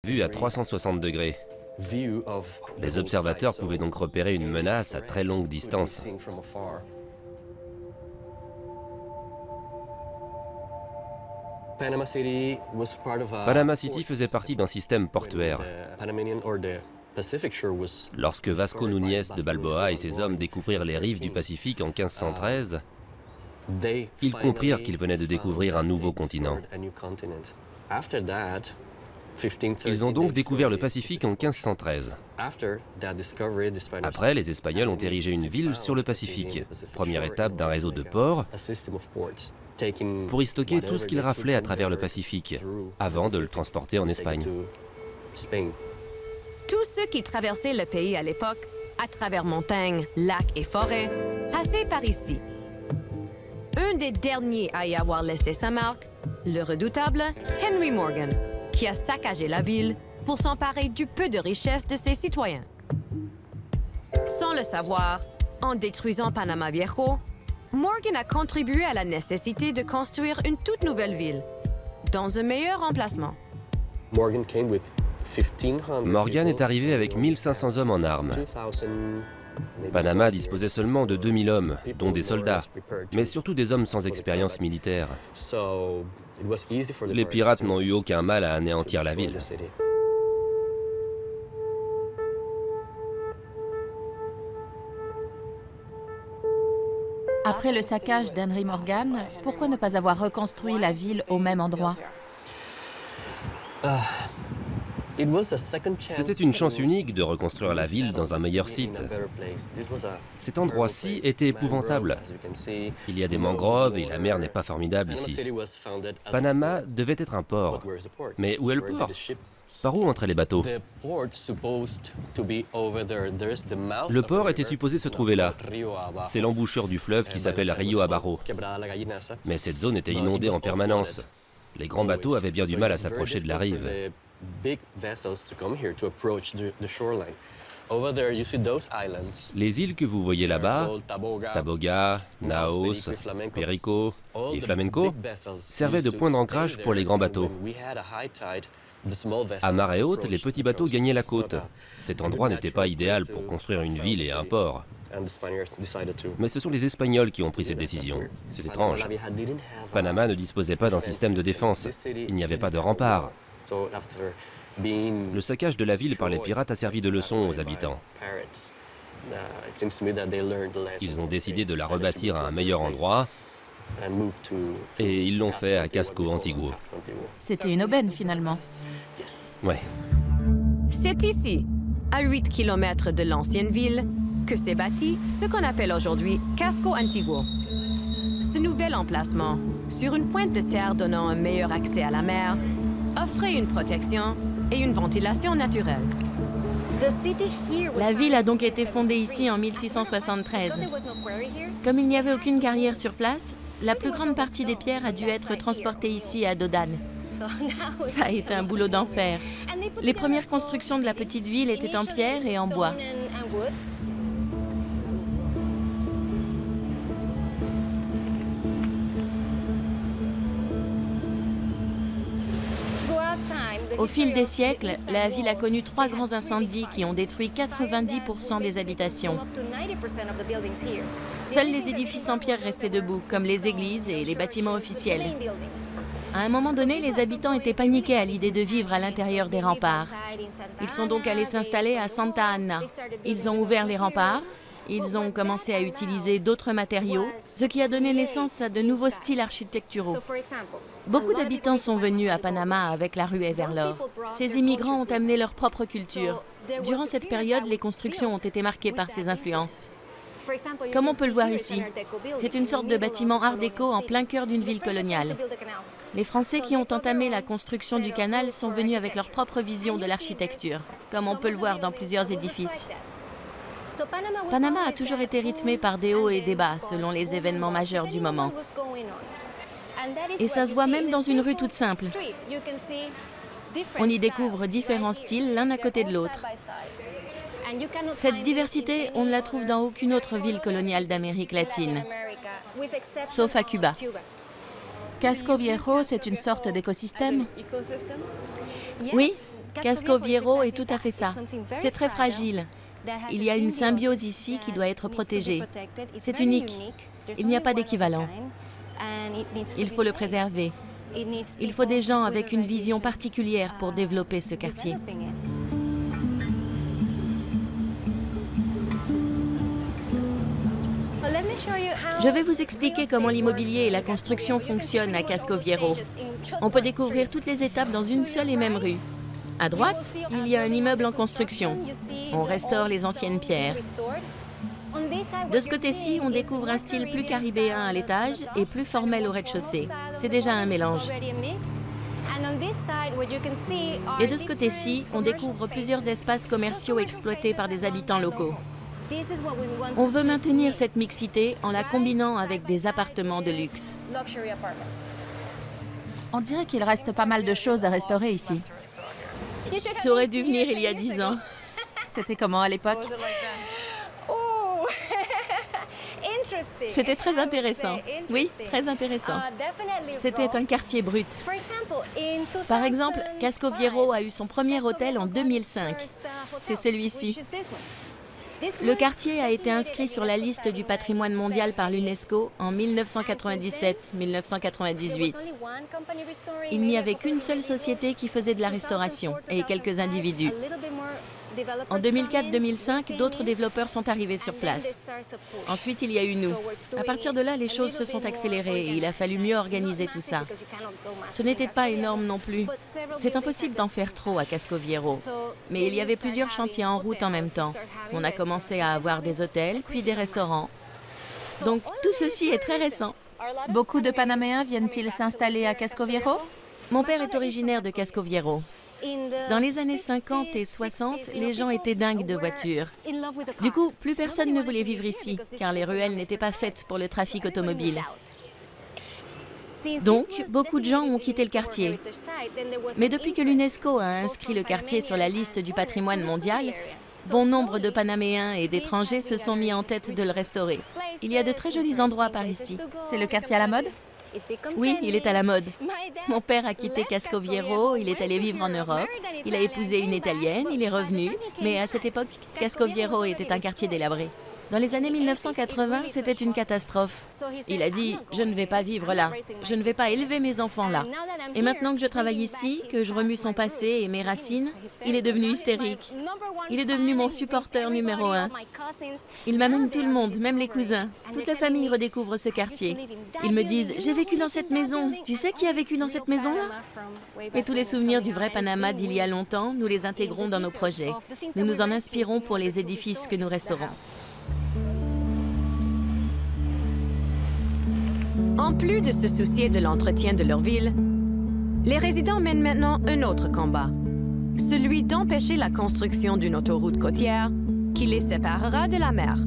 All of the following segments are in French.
vue à 360 degrés. Les observateurs pouvaient donc repérer une menace à très longue distance. Panama City faisait partie d'un système portuaire. Lorsque Vasco Núñez de Balboa et ses hommes découvrirent les rives du Pacifique en 1513, ils comprirent qu'ils venaient de découvrir un nouveau continent. Ils ont donc découvert le Pacifique en 1513. Après, les Espagnols ont érigé une ville sur le Pacifique, première étape d'un réseau de ports, pour y stocker tout ce qu'ils raflaient à travers le Pacifique, avant de le transporter en Espagne. Tous ceux qui traversaient le pays à l'époque, à travers montagnes, lacs et forêts, passaient par ici. Un des derniers à y avoir laissé sa marque, le redoutable Henry Morgan, qui a saccagé la ville pour s'emparer du peu de richesse de ses citoyens. Sans le savoir, en détruisant Panama Viejo, Morgan a contribué à la nécessité de construire une toute nouvelle ville, dans un meilleur emplacement. Morgan est arrivé avec 1500 hommes en armes. Panama disposait seulement de 2000 hommes, dont des soldats, mais surtout des hommes sans expérience militaire. Les pirates n'ont eu aucun mal à anéantir la ville. Après le saccage d'Henry Morgan, pourquoi ne pas avoir reconstruit la ville au même endroit? C'était une chance unique de reconstruire la ville dans un meilleur site. Cet endroit-ci était épouvantable. Il y a des mangroves et la mer n'est pas formidable ici. Panama devait être un port. Mais où est le port? Par où entraient les bateaux? Le port était supposé se trouver là. C'est l'embouchure du fleuve qui s'appelle Rio Abajo. Mais cette zone était inondée en permanence. Les grands bateaux avaient bien du mal à s'approcher de la rive. Les îles que vous voyez là-bas, Taboga, Naos, Perico et Flamenco, servaient de point d'ancrage pour les grands bateaux. À marée haute, les petits bateaux gagnaient la côte. Cet endroit n'était pas idéal pour construire une ville et un port. Mais ce sont les Espagnols qui ont pris cette décision. C'est étrange. Panama ne disposait pas d'un système de défense. Il n'y avait pas de rempart. Le saccage de la ville par les pirates a servi de leçon aux habitants. Ils ont décidé de la rebâtir à un meilleur endroit et ils l'ont fait à Casco Antiguo. C'était une aubaine finalement. Ouais. C'est ici, à 8 km de l'ancienne ville, que s'est bâti ce qu'on appelle aujourd'hui Casco Antiguo. Ce nouvel emplacement, sur une pointe de terre donnant un meilleur accès à la mer, offrait une protection et une ventilation naturelle. La ville a donc été fondée ici en 1673. Comme il n'y avait aucune carrière sur place, la plus grande partie des pierres a dû être transportée ici à Dodane. Ça a été un boulot d'enfer. Les premières constructions de la petite ville étaient en pierre et en bois. Au fil des siècles, la ville a connu 3 grands incendies qui ont détruit 90% des habitations. Seuls les édifices en pierre restaient debout, comme les églises et les bâtiments officiels. À un moment donné, les habitants étaient paniqués à l'idée de vivre à l'intérieur des remparts. Ils sont donc allés s'installer à Santa Ana. Ils ont ouvert les remparts. Ils ont commencé à utiliser d'autres matériaux, ce qui a donné naissance à de nouveaux styles architecturaux. Beaucoup d'habitants sont venus à Panama avec la ruée vers l'or. Ces immigrants ont amené leur propre culture. Durant cette période, les constructions ont été marquées par ces influences. Comme on peut le voir ici, c'est une sorte de bâtiment art déco en plein cœur d'une ville coloniale. Les Français qui ont entamé la construction du canal sont venus avec leur propre vision de l'architecture, comme on peut le voir dans plusieurs édifices. Panama a toujours été rythmé par des hauts et des bas selon les événements majeurs du moment. Et ça se voit même dans une rue toute simple. On y découvre différents styles l'un à côté de l'autre. Cette diversité, on ne la trouve dans aucune autre ville coloniale d'Amérique latine, sauf à Cuba. Casco Viejo, c'est une sorte d'écosystème? Oui, Casco Viejo est tout à fait ça. C'est très fragile. Il y a une symbiose ici qui doit être protégée. C'est unique. Il n'y a pas d'équivalent. Il faut le préserver. Il faut des gens avec une vision particulière pour développer ce quartier. Je vais vous expliquer comment l'immobilier et la construction fonctionnent à Casco Viejo. On peut découvrir toutes les étapes dans une seule et même rue. À droite, il y a un immeuble en construction. On restaure les anciennes pierres. De ce côté-ci, on découvre un style plus caribéen à l'étage et plus formel au rez-de-chaussée. C'est déjà un mélange. Et de ce côté-ci, on découvre plusieurs espaces commerciaux exploités par des habitants locaux. On veut maintenir cette mixité en la combinant avec des appartements de luxe. On dirait qu'il reste pas mal de choses à restaurer ici. Tu aurais dû venir il y a 10 ans. C'était comment à l'époque? C'était très intéressant. Oui, très intéressant. C'était un quartier brut. Par exemple, Casco Viejo a eu son premier hôtel en 2005. C'est celui-ci. Le quartier a été inscrit sur la liste du patrimoine mondial par l'UNESCO en 1997-1998. Il n'y avait qu'une seule société qui faisait de la restauration et quelques individus. En 2004-2005, d'autres développeurs sont arrivés sur place. Ensuite, il y a eu nous. À partir de là, les choses se sont accélérées et il a fallu mieux organiser tout ça. Ce n'était pas énorme non plus. C'est impossible d'en faire trop à Casco Viejo. Mais il y avait plusieurs chantiers en route en même temps. On a commencé à avoir des hôtels, puis des restaurants. Donc tout ceci est très récent. Beaucoup de Panaméens viennent-ils s'installer à Casco Viejo? Mon père est originaire de Casco Viejo. Dans les années 50 et 60, les gens étaient dingues de voitures. Du coup, plus personne ne voulait vivre ici, car les ruelles n'étaient pas faites pour le trafic automobile. Donc, beaucoup de gens ont quitté le quartier. Mais depuis que l'UNESCO a inscrit le quartier sur la liste du patrimoine mondial, bon nombre de Panaméens et d'étrangers se sont mis en tête de le restaurer. Il y a de très jolis endroits par ici. C'est le quartier à la mode? Oui, il est à la mode. Mon père a quitté Casco Viejo, il est allé vivre en Europe. Il a épousé une Italienne, il est revenu. Mais à cette époque, Casco Viejo était un quartier délabré. Dans les années 1980, c'était une catastrophe. Il a dit « Je ne vais pas vivre là, je ne vais pas élever mes enfants là ». Et maintenant que je travaille ici, que je remue son passé et mes racines, il est devenu hystérique. Il est devenu mon supporter numéro 1. Il m'amène tout le monde, même les cousins. Toute la famille redécouvre ce quartier. Ils me disent « J'ai vécu dans cette maison. Tu sais qui a vécu dans cette maison-là » Et tous les souvenirs du vrai Panama d'il y a longtemps, nous les intégrons dans nos projets. Nous nous en inspirons pour les édifices que nous restaurons. En plus de se soucier de l'entretien de leur ville, les résidents mènent maintenant un autre combat, celui d'empêcher la construction d'une autoroute côtière qui les séparera de la mer.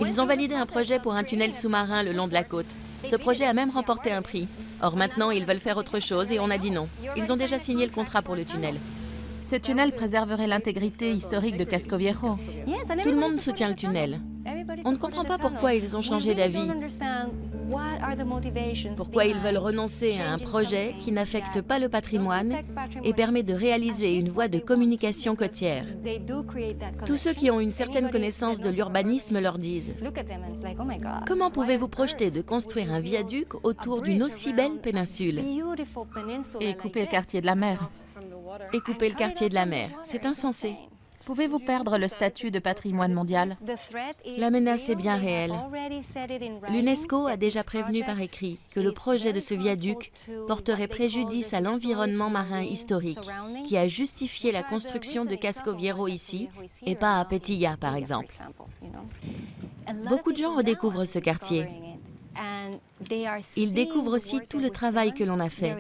Ils ont validé un projet pour un tunnel sous-marin le long de la côte. Ce projet a même remporté un prix. Or maintenant, ils veulent faire autre chose et on a dit non. Ils ont déjà signé le contrat pour le tunnel. Ce tunnel préserverait l'intégrité historique de Casco Viejo. Tout le monde soutient le tunnel. On ne comprend pas pourquoi ils ont changé d'avis. Pourquoi ils veulent renoncer à un projet qui n'affecte pas le patrimoine et permet de réaliser une voie de communication côtière. Tous ceux qui ont une certaine connaissance de l'urbanisme leur disent « Comment pouvez-vous projeter de construire un viaduc autour d'une aussi belle péninsule ?» Et couper le quartier de la mer. Et couper le quartier de la mer. C'est insensé. Pouvez-vous perdre le statut de patrimoine mondial? La menace est bien réelle. L'UNESCO a déjà prévenu par écrit que le projet de ce viaduc porterait préjudice à l'environnement marin historique, qui a justifié la construction de Casco Viejo ici, et pas à Petilla, par exemple. Beaucoup de gens redécouvrent ce quartier. Ils découvrent aussi tout le travail que l'on a fait.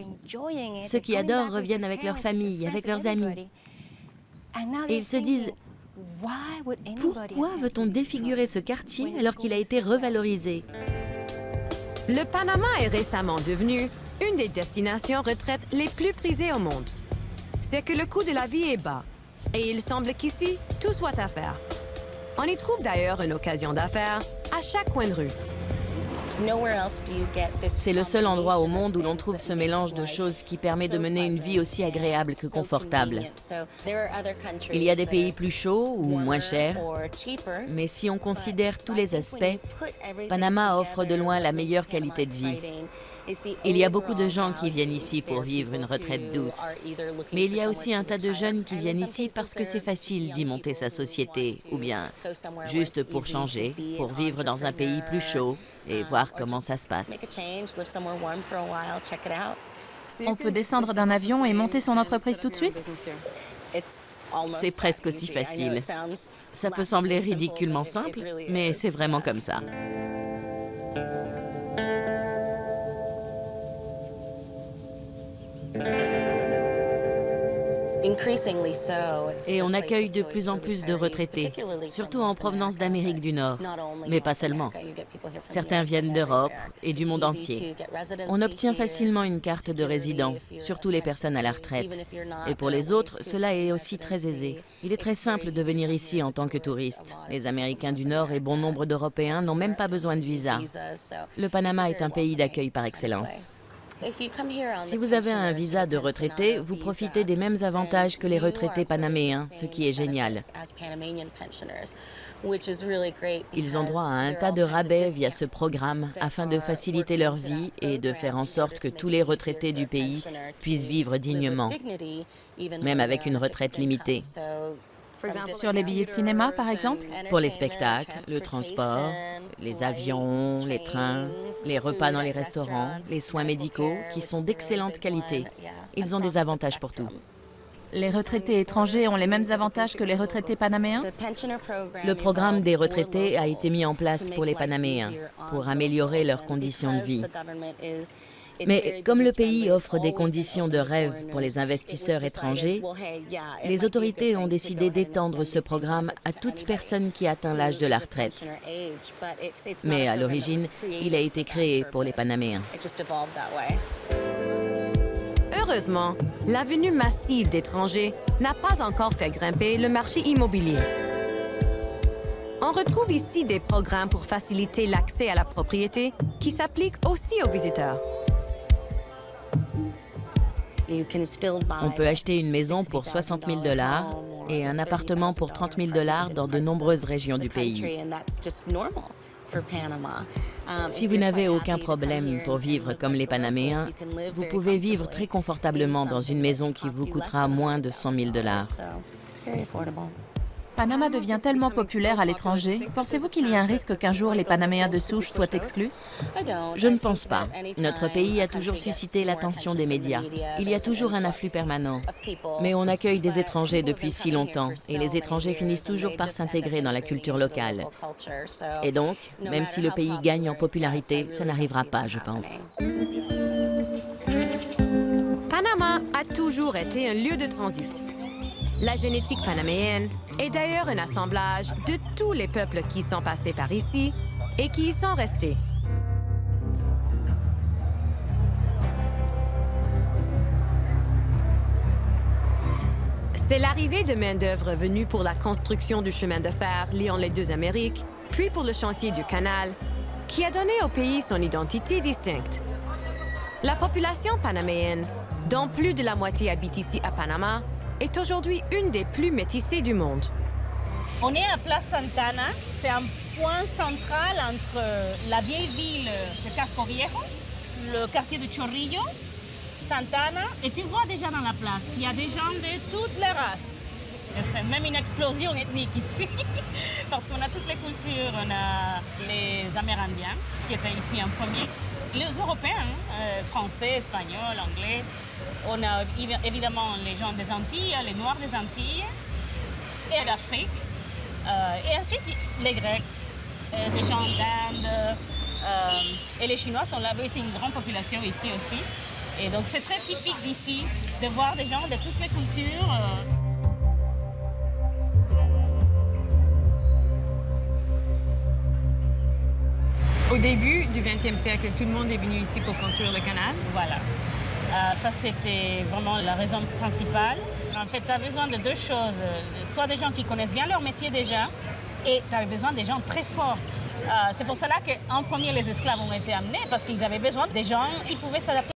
Ceux qui adorent reviennent avec leur famille, avec leurs amis. Et ils se disent « Pourquoi veut-on défigurer ce quartier alors qu'il a été revalorisé ?» Le Panama est récemment devenu une des destinations retraite les plus prisées au monde. C'est que le coût de la vie est bas et il semble qu'ici, tout soit à faire. On y trouve d'ailleurs une occasion d'affaires à chaque coin de rue. C'est le seul endroit au monde où l'on trouve ce mélange de choses qui permet de mener une vie aussi agréable que confortable. Il y a des pays plus chauds ou moins chers, mais si on considère tous les aspects, Panama offre de loin la meilleure qualité de vie. Il y a beaucoup de gens qui viennent ici pour vivre une retraite douce. Mais il y a aussi un tas de jeunes qui viennent ici parce que c'est facile d'y monter sa société, ou bien juste pour changer, pour vivre dans un pays plus chaud et voir comment ça se passe. On peut descendre d'un avion et monter son entreprise tout de suite? C'est presque aussi facile. Ça peut sembler ridiculement simple, mais c'est vraiment comme ça. Et on accueille de plus en plus de retraités, surtout en provenance d'Amérique du Nord, mais pas seulement. Certains viennent d'Europe et du monde entier. On obtient facilement une carte de résident, surtout les personnes à la retraite. Et pour les autres, cela est aussi très aisé. Il est très simple de venir ici en tant que touriste. Les Américains du Nord et bon nombre d'Européens n'ont même pas besoin de visa. Le Panama est un pays d'accueil par excellence. Si vous avez un visa de retraité, vous profitez des mêmes avantages que les retraités panaméens, ce qui est génial. Ils ont droit à un tas de rabais via ce programme afin de faciliter leur vie et de faire en sorte que tous les retraités du pays puissent vivre dignement, même avec une retraite limitée. Sur les billets de cinéma, par exemple? Pour les spectacles, le transport, les avions, les trains, les repas dans les restaurants, les soins médicaux, qui sont d'excellente qualité. Ils ont des avantages pour tout. Les retraités étrangers ont les mêmes avantages que les retraités panaméens? Le programme des retraités a été mis en place pour les Panaméens, pour améliorer leurs conditions de vie. Mais comme le pays offre des conditions de rêve pour les investisseurs étrangers, les autorités ont décidé d'étendre ce programme à toute personne qui atteint l'âge de la retraite. Mais à l'origine, il a été créé pour les Panaméens. Heureusement, la venue massive d'étrangers n'a pas encore fait grimper le marché immobilier. On retrouve ici des programmes pour faciliter l'accès à la propriété qui s'appliquent aussi aux visiteurs. On peut acheter une maison pour 60 000 $ et un appartement pour 30 000 $ dans de nombreuses régions du pays. Si vous n'avez aucun problème pour vivre comme les Panaméens, vous pouvez vivre très confortablement dans une maison qui vous coûtera moins de 100 000 $. Panama devient tellement populaire à l'étranger. Pensez-vous qu'il y a un risque qu'un jour les Panaméens de souche soient exclus? Je ne pense pas. Notre pays a toujours suscité l'attention des médias. Il y a toujours un afflux permanent. Mais on accueille des étrangers depuis si longtemps et les étrangers finissent toujours par s'intégrer dans la culture locale. Et donc, même si le pays gagne en popularité, ça n'arrivera pas, je pense. Panama a toujours été un lieu de transit. La génétique panaméenne est d'ailleurs un assemblage de tous les peuples qui sont passés par ici et qui y sont restés. C'est l'arrivée de main-d'œuvre venue pour la construction du chemin de fer liant les deux Amériques, puis pour le chantier du canal, qui a donné au pays son identité distincte. La population panaméenne, dont plus de la moitié habite ici à Panama, est aujourd'hui une des plus métissées du monde. On est à Place Santana, c'est un point central entre la vieille ville de Casco Viejo, le quartier de Chorrillo, Santana, et tu vois déjà dans la place, il y a des gens de toutes les races. C'est même une explosion ethnique ici, parce qu'on a toutes les cultures, on a les Amérindiens qui étaient ici en premier, les Européens, français, espagnols, anglais. On a évidemment les gens des Antilles, les Noirs des Antilles et d'Afrique. Et ensuite, les Grecs, des gens d'Inde. Et les Chinois sont là, c'est une grande population ici aussi. Et donc c'est très typique d'ici de voir des gens de toutes les cultures. Au début du 20e siècle, tout le monde est venu ici pour construire le canal. Voilà. Ça, c'était vraiment la raison principale. En fait, tu as besoin de deux choses. Soit des gens qui connaissent bien leur métier déjà, et tu as besoin des gens très forts C'est pour cela qu'en premier, les esclaves ont été amenés, parce qu'ils avaient besoin des gens qui pouvaient s'adapter.